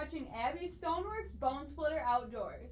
watching Abby Stoneworks Bone Splitter Outdoors.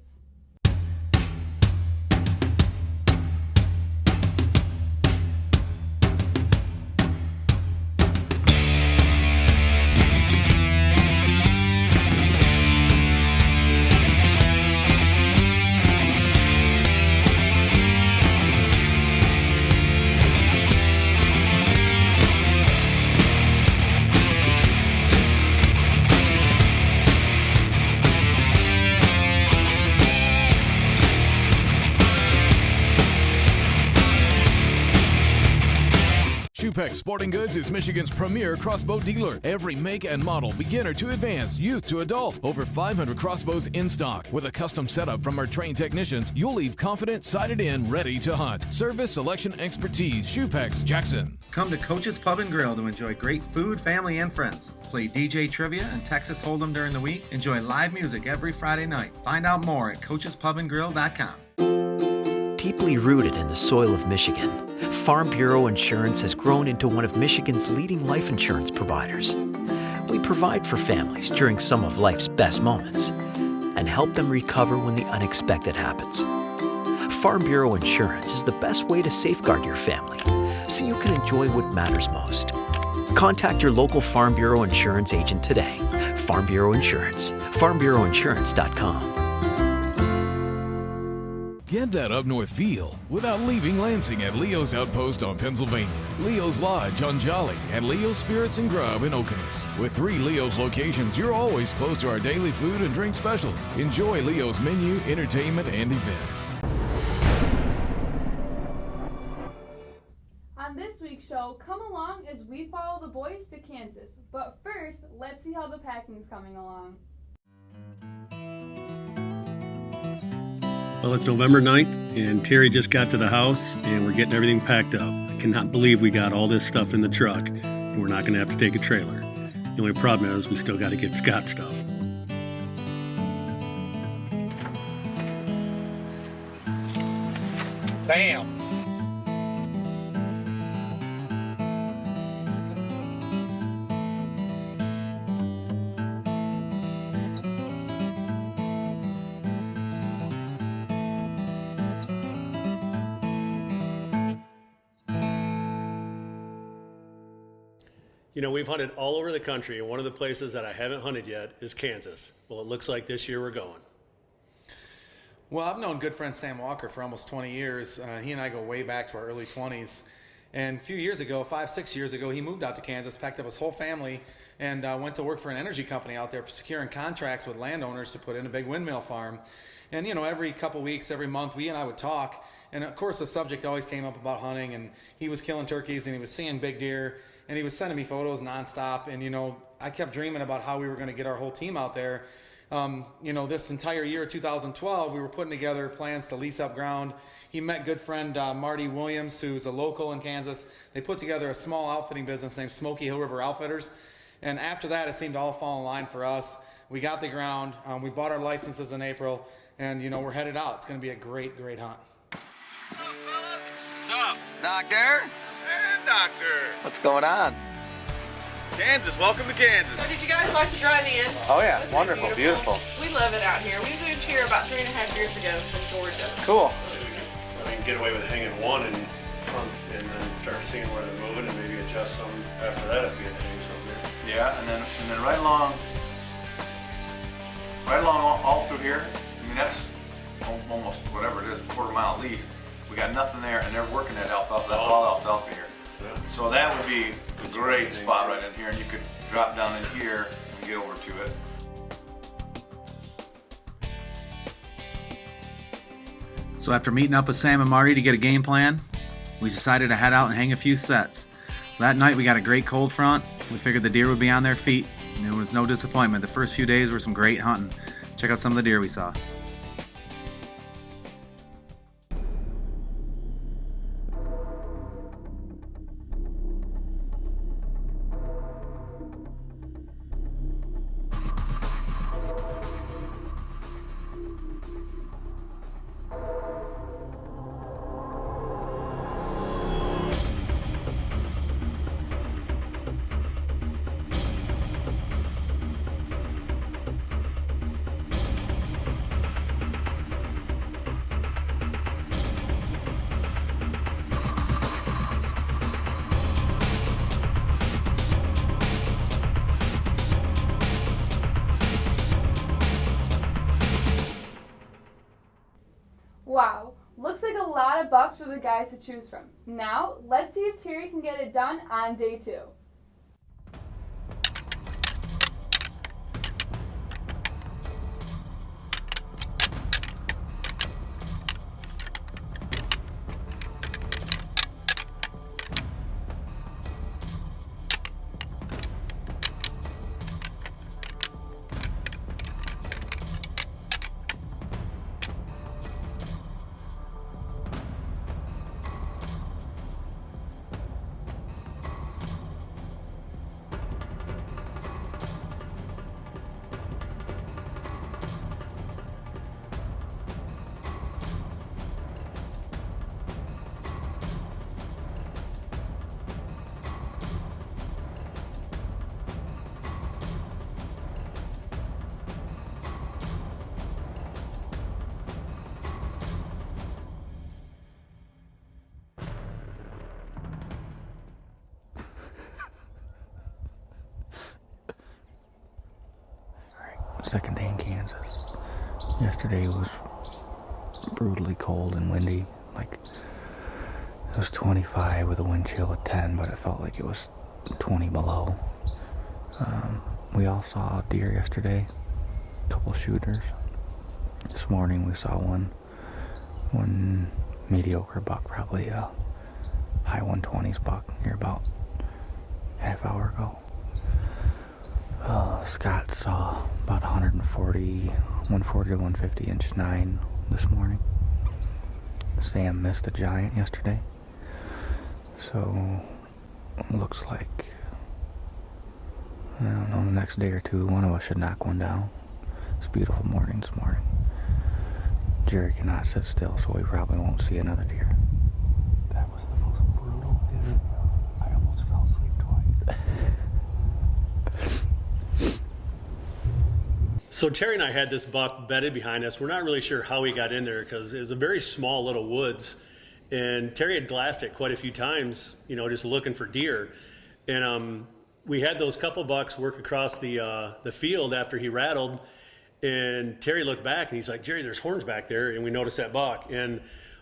Shoepeck Sporting Goods is Michigan's premier crossbow dealer. Every make and model, beginner to advanced, youth to adult. Over 500 crossbows in stock. With a custom setup from our trained technicians, you'll leave confident, sighted in, ready to hunt. Service, selection, expertise. Shoepeck's Jackson. Come to Coach's Pub and Grill to enjoy great food, family, and friends. Play DJ Trivia and Texas Hold'em during the week. Enjoy live music every Friday night. Find out more at coachespubandgrill.com. Deeply rooted in the soil of Michigan, Farm Bureau Insurance has grown into one of Michigan's leading life insurance providers. We provide for families during some of life's best moments and help them recover when the unexpected happens. Farm Bureau Insurance is the best way to safeguard your family so you can enjoy what matters most. Contact your local Farm Bureau Insurance agent today. Farm Bureau Insurance, farmbureauinsurance.com. Get that up north feel without leaving Lansing at Leo's Outpost on Pennsylvania, Leo's Lodge on Jolly, and Leo's Spirits and Grub in Okemos. With 3 Leo's locations, you're always close to our daily food and drink specials. Enjoy Leo's menu, entertainment, and events. On this week's show, come along as we follow the boys to Kansas. But first, let's see how the packing's coming along. Well, it's November 9th, and Terry just got to the house, and we're getting everything packed up. I cannot believe we got all this stuff in the truck, and we're not going to have to take a trailer. The only problem is we still got to get Scott's stuff. Bam! You know, we've hunted all over the country, and one of the places that I haven't hunted yet is Kansas. Well, it looks like this year we're going. Well, I've known good friend Sam Walker for almost 20 years. He and I go way back to our early 20s. And a few years ago, 5-6 years ago, he moved out to Kansas, packed up his whole family, and went to work for an energy company out there, securing contracts with landowners to put in a big windmill farm. And, you know, every couple weeks, every month, we and I would talk. And, of course, the subject always came up about hunting. And he was killing turkeys, and he was seeing big deer. And he was sending me photos nonstop. And, you know, I kept dreaming about how we were going to get our whole team out there. You know, this entire year, 2012, we were putting together plans to lease up ground. He met good friend Marty Williams, who's a local in Kansas. They put together a small outfitting business named Smoky Hill River Outfitters. And after that, it seemed to all fall in line for us. We got the ground. We bought our licenses in April. And, you know, we're headed out. It's going to be a great, great hunt. What's up? Doctor? And Doctor. What's going on? Kansas, welcome to Kansas. So did you guys like to drive in? Oh yeah, Wasn't it wonderful, beautiful. We love it out here. We moved here about 3.5 years ago from Georgia. Cool. We can get away with hanging one and hunt, and then start seeing where they're moving, and maybe adjust some after that if we had to hang something there. Yeah, and then right along all through here. I mean, that's almost whatever it is, a quarter mile at least. We got nothing there, and they're working that alfalfa. That's all alfalfa here. Yeah. So that would be a great spot right in here, and you could drop down in here and get over to it. So after meeting up with Sam and Marty to get a game plan, we decided to head out and hang a few sets. So that night we got a great cold front. We figured the deer would be on their feet, and there was no disappointment. The first few days were some great hunting. Check out some of the deer we saw. Wow, looks like a lot of bucks for the guys to choose from. Now, let's see if Terry can get it done on day 2. Second day in Kansas. Yesterday was brutally cold and windy. Like, it was 25 with a wind chill of 10, but it felt like it was 20 below. We all saw deer yesterday, a couple shooters. This morning we saw one mediocre buck, probably a high 120s buck here about half hour ago. Scott saw about 140 to 150 inch 9 this morning. Sam missed a giant yesterday. So, it looks like, I don't know, the next day or two, one of us should knock one down. It's a beautiful morning this morning. Jerry cannot sit still, so we probably won't see another deer. That was the most brutal hit. I almost fell asleep twice. So Terry and I had this buck bedded behind us. We're not really sure how he got in there because it was a very small little woods. And Terry had glassed it quite a few times, you know, just looking for deer. And we had those couple bucks work across the field after he rattled. And Terry looked back and he's like, Jerry, there's horns back there. And we noticed that buck. And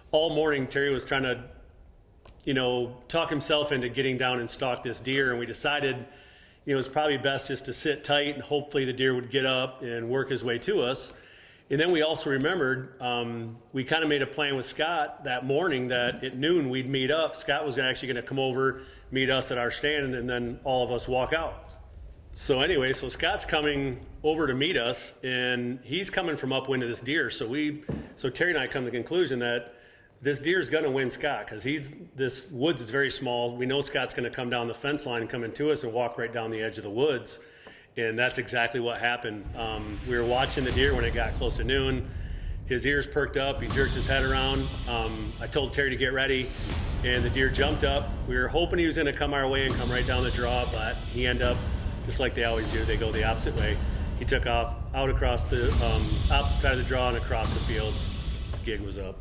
all morning, Terry was trying to, you know, talk himself into getting down and stalk this deer. And we decided, you know, it was probably best just to sit tight and hopefully the deer would get up and work his way to us. And then we also remembered, we kind of made a plan with Scott that morning that at noon we'd meet up. Scott was actually going to come over, meet us at our stand, and then all of us walk out. So anyway, so Scott's coming over to meet us, and he's coming from upwind of this deer. So Terry and I come to the conclusion that this deer's going to win Scott because this woods is very small. We know Scott's going to come down the fence line and come into us and walk right down the edge of the woods. And that's exactly what happened. We were watching the deer when it got close to noon. His ears perked up. He jerked his head around. I told Terry to get ready, and the deer jumped up. We were hoping he was going to come our way and come right down the draw, but he ended up, just like they always do, they go the opposite way. He took off out across the opposite side of the draw and across the field. The gig was up.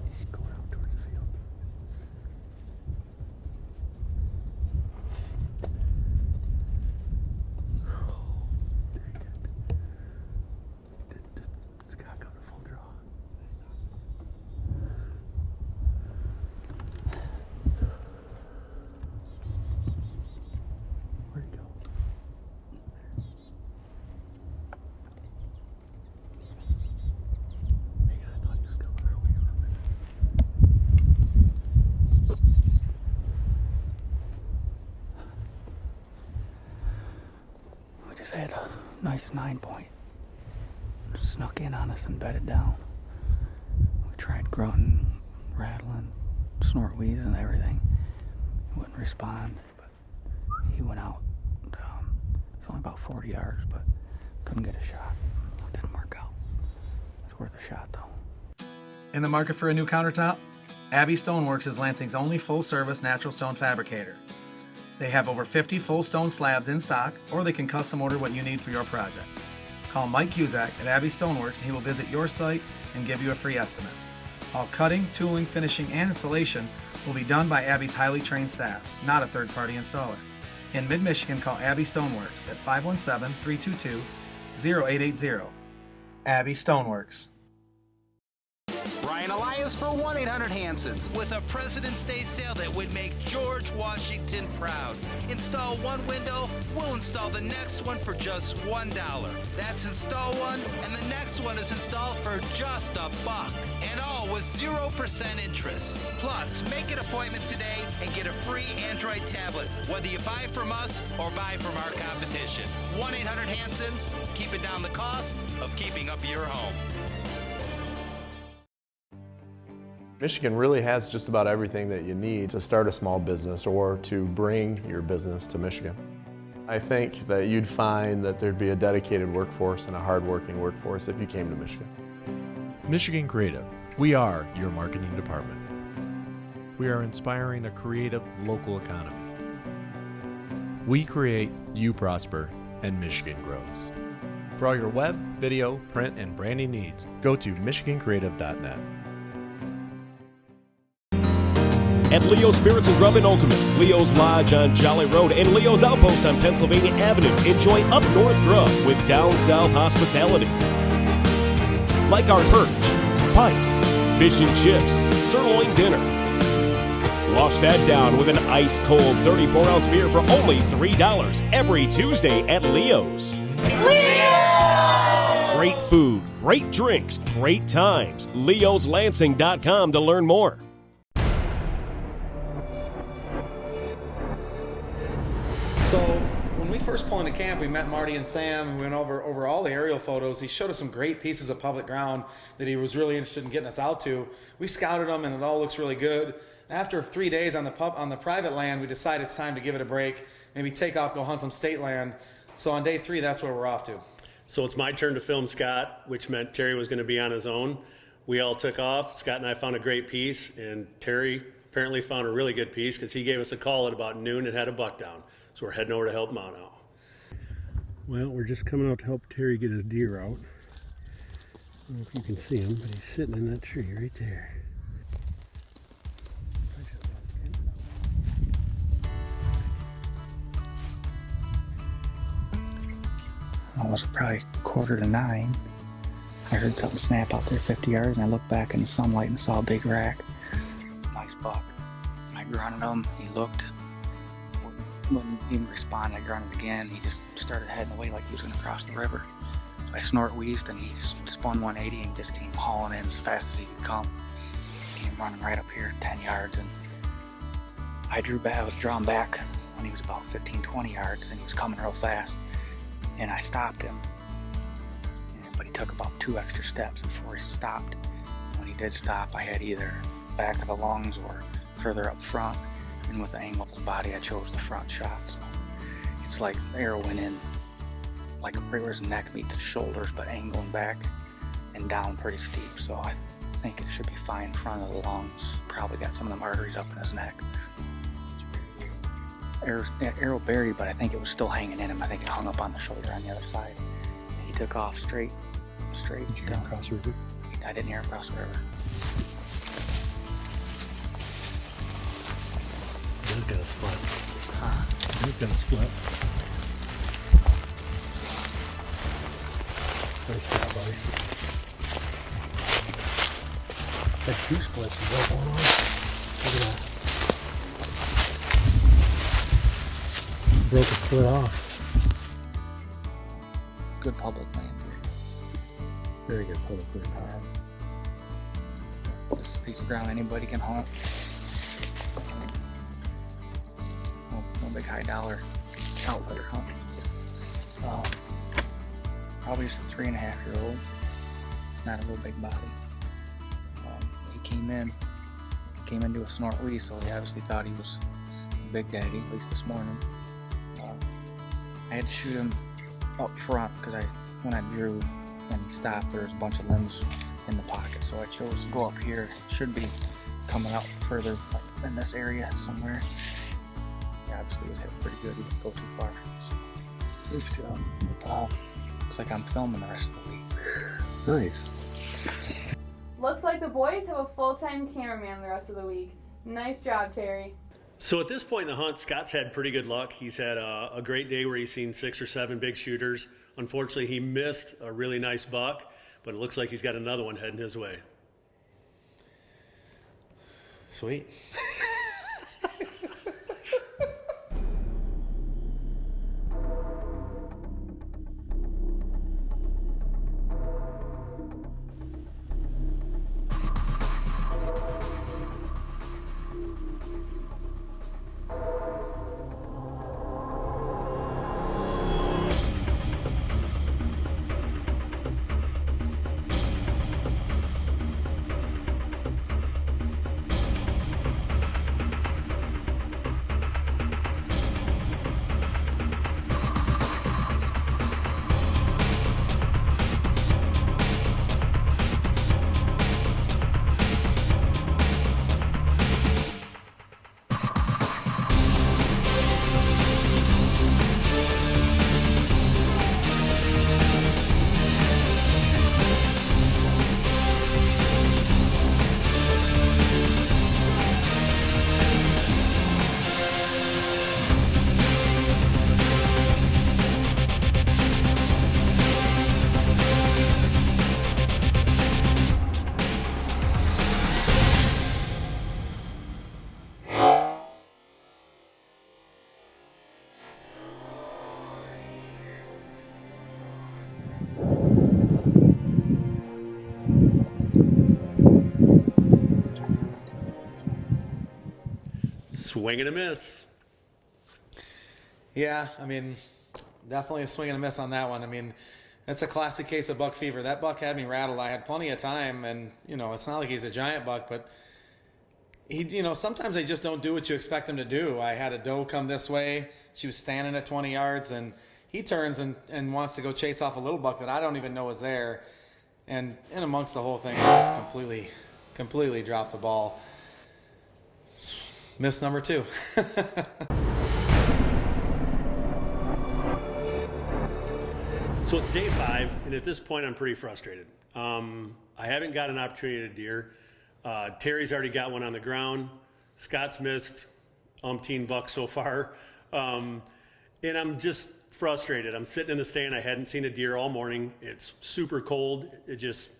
Had a nice 9-point. Snuck in on us and bedded down. We tried grunting, rattling, snort wheezing and everything. He wouldn't respond, but he went out. It's only about 40 yards, but couldn't get a shot. It didn't work out. It's worth a shot though. In the market for a new countertop? Abbey Stoneworks is Lansing's only full-service natural stone fabricator. They have over 50 full stone slabs in stock, or they can custom order what you need for your project. Call Mike Cusack at Abbey Stoneworks and he will visit your site and give you a free estimate. All cutting, tooling, finishing, and installation will be done by Abbey's highly trained staff, not a third-party installer. In mid-Michigan, call Abbey Stoneworks at 517-322-0880. Abbey Stoneworks. Brian Elias for 1-800-HANSONS with a President's Day sale that would make George Washington proud. Install one window, we'll install the next one for just $1. That's install one, and the next one is installed for just $1. And all with 0% interest. Plus, make an appointment today and get a free Android tablet, whether you buy from us or buy from our competition. 1-800-HANSONS, keeping down the cost of keeping up your home. Michigan really has just about everything that you need to start a small business or to bring your business to Michigan. I think that you'd find that there'd be a dedicated workforce and a hardworking workforce if you came to Michigan. Michigan Creative. We are your marketing department. We are inspiring a creative local economy. We create, you prosper, and Michigan grows. For all your web, video, print, and branding needs, go to michigancreative.net. At Leo's Spirits and Grub in Okemos, Leo's Lodge on Jolly Road, and Leo's Outpost on Pennsylvania Avenue. Enjoy up north grub with down south hospitality. Like our perch, pike, fish and chips, sirloin dinner. Wash that down with an ice-cold 34-ounce beer for only $3 every Tuesday at Leo's. Leo! Great food, great drinks, great times. Leo'sLansing.com to learn more. So when we first pulled into camp, we met Marty and Sam. We went over all the aerial photos. He showed us some great pieces of public ground that he was really interested in getting us out to. We scouted them, and it all looks really good. After 3 days on the private land, we decided it's time to give it a break, maybe take off, go hunt some state land. So on day 3, that's where we're off to. So it's my turn to film Scott, which meant Terry was going to be on his own. We all took off. Scott and I found a great piece, and Terry apparently found a really good piece because he gave us a call at about noon and had a buck down. So we're heading over to help him out now. Well, we're just coming out to help Terry get his deer out. I don't know if you can see him, but he's sitting in that tree right there. It was probably 8:45. I heard something snap out there 50 yards, and I looked back in the sunlight and saw a big rack. Nice buck. I grunted him. He looked. Wouldn't even respond. I grunted again. He just started heading away like he was going to cross the river. So I snort wheezed, and he spun 180 and just came hauling in as fast as he could come. Came running right up here 10 yards, and I drew back. I was drawn back when he was about 15-20 yards, and he was coming real fast. And I stopped him, but he took about 2 extra steps before he stopped. When he did stop, I had either back of the lungs or further up front. And with the angle of his body, I chose the front shot. So it's like the arrow went in, like right where his neck meets his shoulders, but angling back and down pretty steep. So I think it should be fine in front of the lungs. Probably got some of them arteries up in his neck. Arrow buried, but I think it was still hanging in him. I think it hung up on the shoulder on the other side. He took off straight. Did you hear him cross the river? I didn't hear him cross the river. He's got a split. He's got a split. Nice job, buddy. Had 2 splits. Is that one on? Look at that. Broke a split off. Good public land here. Very good public land. This is a piece of ground anybody can hunt. No big high dollar outlet or hunt. Probably just a 3.5-year-old. Not a real big body. He came into a snort wheeze, so he obviously thought he was a big daddy, at least this morning. I had to shoot him up front because when I drew and he stopped, there was a bunch of limbs in the pocket, so I chose to go up here. It should be coming out further in this area somewhere. Yeah, obviously it was hitting pretty good. He didn't go too far. Nice job. Looks like I'm filming the rest of the week. Nice. Looks like the boys have a full-time cameraman the rest of the week. Nice job, Terry. So at this point in the hunt, Scott's had pretty good luck. He's had a great day where he's seen 6 or 7 big shooters. Unfortunately, he missed a really nice buck, but it looks like he's got another one heading his way. Sweet. Swing and a miss. Yeah, I mean, definitely a swing and a miss on that one. I mean, it's a classic case of buck fever. That buck had me rattled. I had plenty of time, and, you know, it's not like he's a giant buck, but he, you know, sometimes they just don't do what you expect them to do. I had a doe come this way. She was standing at 20 yards, and he turns and wants to go chase off a little buck that I don't even know was there. And in amongst the whole thing, I just completely dropped the ball. Miss number 2. So it's day 5, and at this point I'm pretty frustrated. I haven't got an opportunity to deer. Terry's already got one on the ground. Scott's missed umpteen bucks so far. And I'm just frustrated. I'm sitting in the stand. I hadn't seen a deer all morning. It's super cold.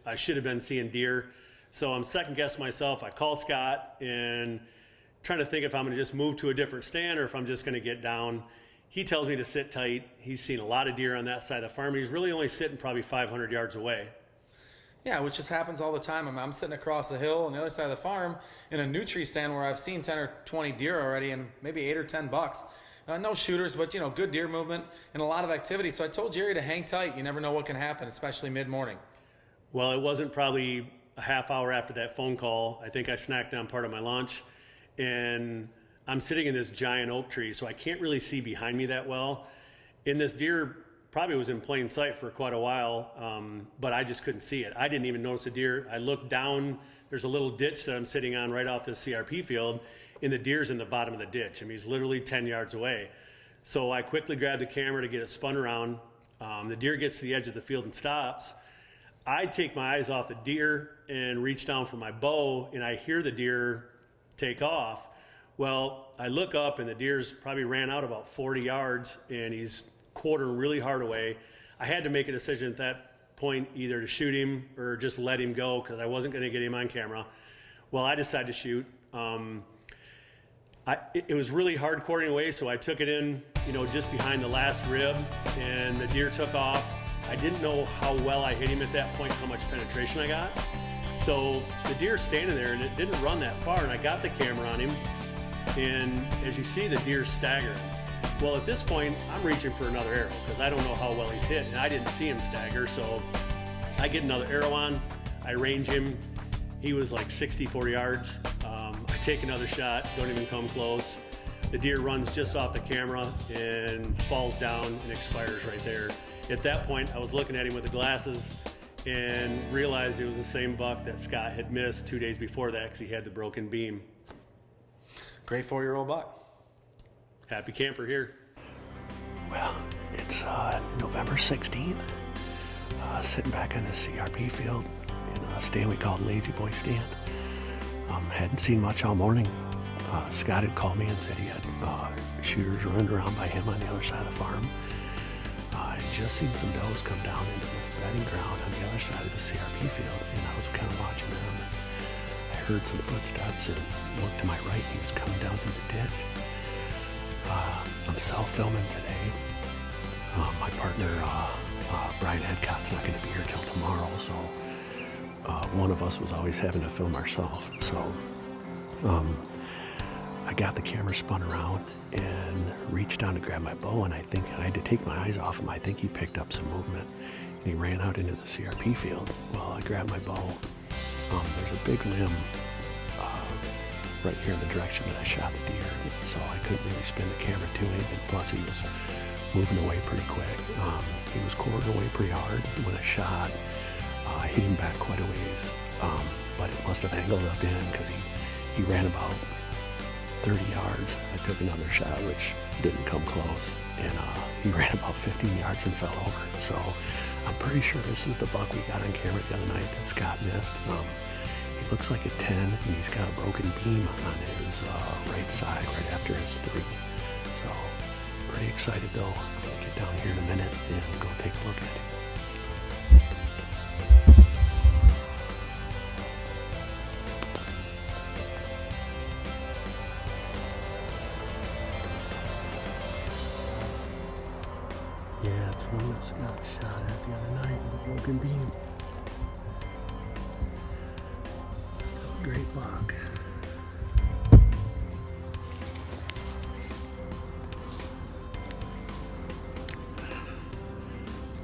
I should have been seeing deer. So I'm second guessing myself. I call Scott and trying to think if I'm going to just move to a different stand or if I'm just going to get down. He tells me to sit tight. He's seen a lot of deer on that side of the farm. He's really only sitting probably 500 yards away. Yeah, which just happens all the time. I'm sitting across the hill on the other side of the farm in a new tree stand where I've seen 10 or 20 deer already and maybe 8 or 10 bucks. No shooters, but, you know, good deer movement and a lot of activity. So I told Jerry to hang tight. You never know what can happen, especially mid-morning. Well, it wasn't probably a half hour after that phone call. I think I snacked on part of my lunch, and I'm sitting in this giant oak tree, so I can't really see behind me that well. And this deer probably was in plain sight for quite a while, but I just couldn't see it. I didn't even notice a deer. I looked down. There's a little ditch that I'm sitting on right off this CRP field, and the deer's in the bottom of the ditch. I mean, he's literally 10 yards away. So I quickly grabbed the camera to get it spun around. The deer gets to the edge of the field and stops. I take my eyes off the deer and reach down for my bow, and I hear the deer take off. Well, I look up, and the deer's probably ran out about 40 yards, and he's quartering really hard away. I had to make a decision at that point either to shoot him or just let him go because I wasn't going to get him on camera. Well, I decided to shoot. It was really hard quartering away, so I took it in, you know, just behind the last rib, and the deer took off. I didn't know how well I hit him at that point, how much penetration I got. So the deer's standing there, and it didn't run that far, and I got the camera on him, and as you see, the deer's staggering. Well, at this point, I'm reaching for another arrow because I don't know how well he's hit, and I didn't see him stagger, so I get another arrow on, I range him. He was like 64 yards. I take another shot, don't even come close. The deer runs just off the camera and falls down and expires right there. At that point, I was looking at him with the glasses and realized it was the same buck that Scott had missed 2 days before that because he had the broken beam. Great 4-year-old buck. Happy camper here. Well, it's November 16th. Sitting back on the CRP field in a stand we called Lazy Boy Stand. Hadn't seen much all morning. Scott had called me and said he had shooters running around by him on the other side of the farm. I just seen some does come down into this bedding ground on the other side of the CRP field, and I was kind of watching them. And I heard some footsteps and looked to my right. He was coming down through the ditch. I'm self-filming today. My partner, Brian Hadcott's not going to be here till tomorrow, so one of us was always having to film ourselves. So I got the camera spun around and reached down to grab my bow, and I think I had to take my eyes off him. I think he picked up some movement, and he ran out into the CRP field. Well, I grabbed my bow. There's a big limb right here in the direction that I shot the deer, so I couldn't really spin the camera to him, and plus he was moving away pretty quick. He was quartering away pretty hard. When I shot, I hit him back quite a ways, but it must have angled up in because he ran about 30 yards. I took another shot, which didn't come close, and he ran about 15 yards and fell over. So I'm pretty sure this is the buck we got on camera the other night that Scott missed. He looks like a 10, and he's got a broken beam on his right side right after his 3. So pretty excited though. I'm gonna get down here in a minute and go take a look at him. Yeah, it's one that Scott shot at the other night with a broken beam. Still a great buck.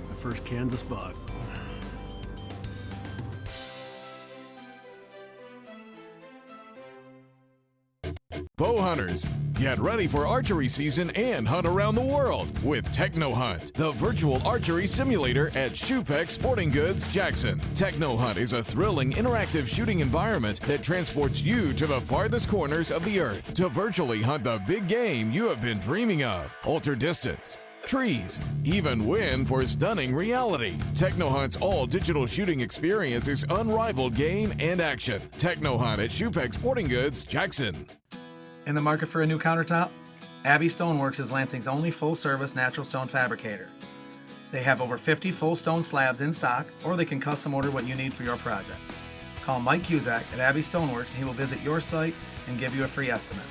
My first Kansas buck. Bow hunters, get ready for archery season and hunt around the world with Techno Hunt, the virtual archery simulator at Shoepec Sporting Goods, Jackson. Techno Hunt is a thrilling, interactive shooting environment that transports you to the farthest corners of the earth to virtually hunt the big game you have been dreaming of. Alter distance, trees, even win for stunning reality. Techno Hunt's all-digital shooting experience is unrivaled game and action. Techno Hunt at Shoepec Sporting Goods, Jackson. In the market for a new countertop? Abbey Stoneworks is Lansing's only full-service natural stone fabricator. They have over 50 full stone slabs in stock, or they can custom order what you need for your project. Call Mike Cusack at Abbey Stoneworks and he will visit your site and give you a free estimate.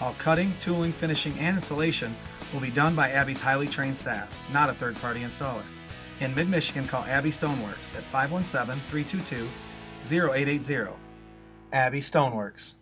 All cutting, tooling, finishing, and installation will be done by Abbey's highly trained staff, not a third-party installer. In mid-Michigan, call Abbey Stoneworks at 517-322-0880. Abbey Stoneworks.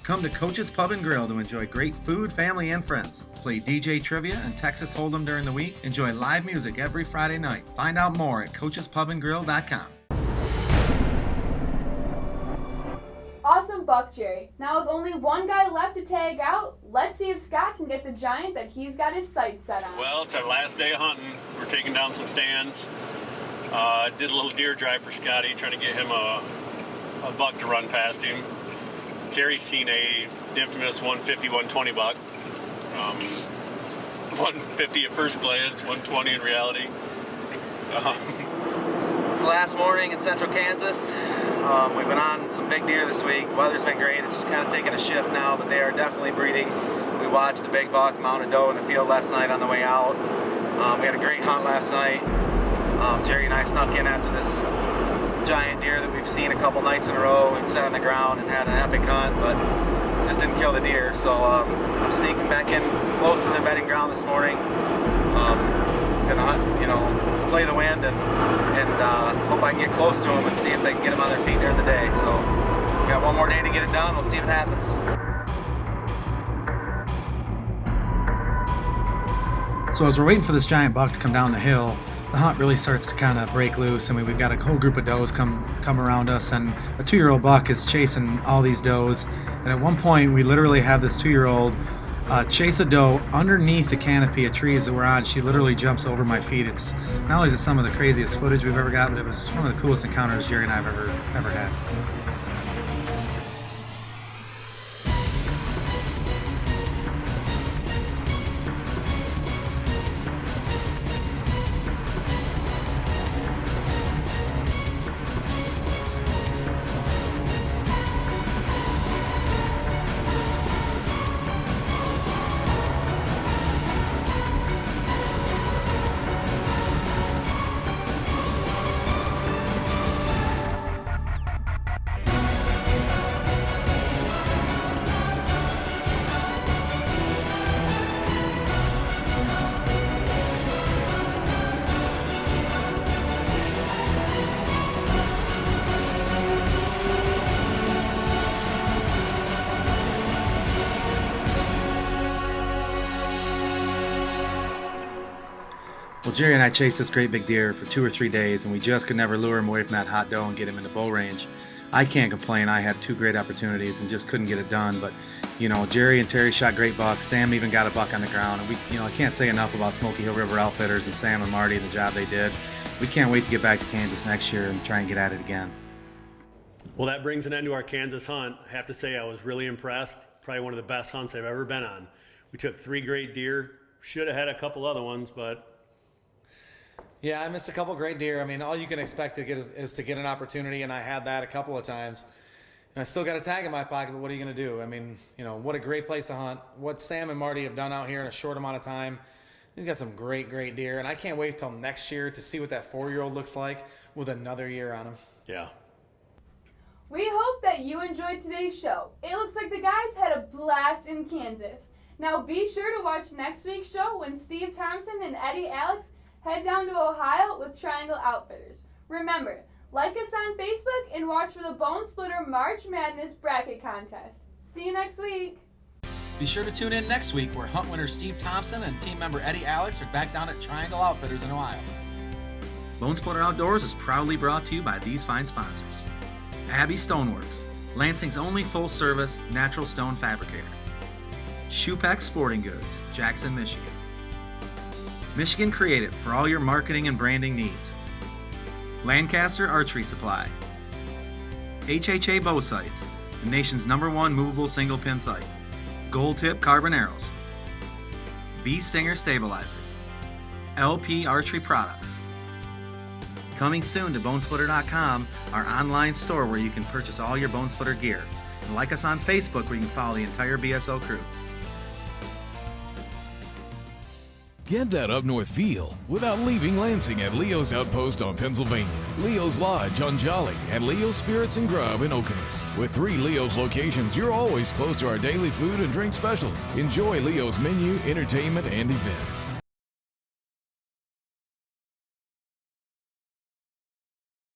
Come to Coach's Pub and Grill to enjoy great food, family, and friends. Play DJ Trivia and Texas Hold'em during the week. Enjoy live music every Friday night. Find out more at coachespubandgrill.com. Awesome buck, Jerry. Now with only one guy left to tag out, let's see if Scott can get the giant that he's got his sights set on. Well, it's our last day of hunting. We're taking down some stands. Did a little deer drive for Scotty, trying to get him a buck to run past him. Terry's seen a infamous 150, 120 buck. 150 at first glance, 120 in reality. It's the last morning in central Kansas. We've been on some big deer this week. Weather's been great. It's just kind of taking a shift now, but they are definitely breeding. We watched the big buck mounted doe in the field last night on the way out. We had a great hunt last night. Jerry and I snuck in after this giant deer that we've seen a couple nights in a row. We sat on the ground and had an epic hunt, but just didn't kill the deer. So I'm sneaking back in close to the bedding ground this morning. Gonna hunt, play the wind and hope I can get close to them and see if they can get them on their feet during the day. So we got one more day to get it done. We'll see what happens. So as we're waiting for this giant buck to come down the hill, the hunt really starts to kind of break loose. I mean, we've got a whole group of does come around us, and a 2-year-old buck is chasing all these does. And at one point, we literally have this 2-year-old chase a doe underneath the canopy of trees that we're on. She literally jumps over my feet. It's not only is it some of the craziest footage we've ever got, but it was one of the coolest encounters Jerry and I have ever had. Jerry and I chased this great big deer for 2 or 3 days, and we just could never lure him away from that hot doe and get him into bow range. I can't complain. I had 2 great opportunities and just couldn't get it done. But, you know, Jerry and Terry shot great bucks. Sam even got a buck on the ground. And I can't say enough about Smoky Hill River Outfitters and Sam and Marty and the job they did. We can't wait to get back to Kansas next year and try and get at it again. Well, that brings an end to our Kansas hunt. I have to say I was really impressed. Probably one of the best hunts I've ever been on. We took 3 great deer. Should have had a couple other ones, but... Yeah, I missed a couple great deer. I mean, all you can expect to get is to get an opportunity, and I had that a couple of times. And I still got a tag in my pocket, but what are you going to do? I mean, what a great place to hunt. What Sam and Marty have done out here in a short amount of time. They've got some great deer, and I can't wait till next year to see what that 4-year-old looks like with another year on him. Yeah. We hope that you enjoyed today's show. It looks like the guys had a blast in Kansas. Now be sure to watch next week's show when Steve Thompson and Eddie Alex head down to Ohio with Triangle Outfitters. Remember, like us on Facebook and watch for the Bone Splitter March Madness Bracket Contest. See you next week. Be sure to tune in next week where hunt winner Steve Thompson and team member Eddie Alex are back down at Triangle Outfitters in Ohio. Bone Splitter Outdoors is proudly brought to you by these fine sponsors. Abbey Stoneworks, Lansing's only full-service natural stone fabricator. Shoepack Sporting Goods, Jackson, Michigan. Michigan Creative for all your marketing and branding needs. Lancaster Archery Supply. HHA Bow Sights, the nation's #1 movable single pin sight. Gold Tip Carbon Arrows. Bee Stinger Stabilizers. LP Archery Products. Coming soon to bonesplitter.com, our online store where you can purchase all your Bone Splitter gear. And like us on Facebook where you can follow the entire BSO crew. Get that up north feel without leaving Lansing at Leo's Outpost on Pennsylvania, Leo's Lodge on Jolly, and Leo's Spirits and Grub in Okemos. With 3 Leo's locations, you're always close to our daily food and drink specials. Enjoy Leo's menu, entertainment, and events.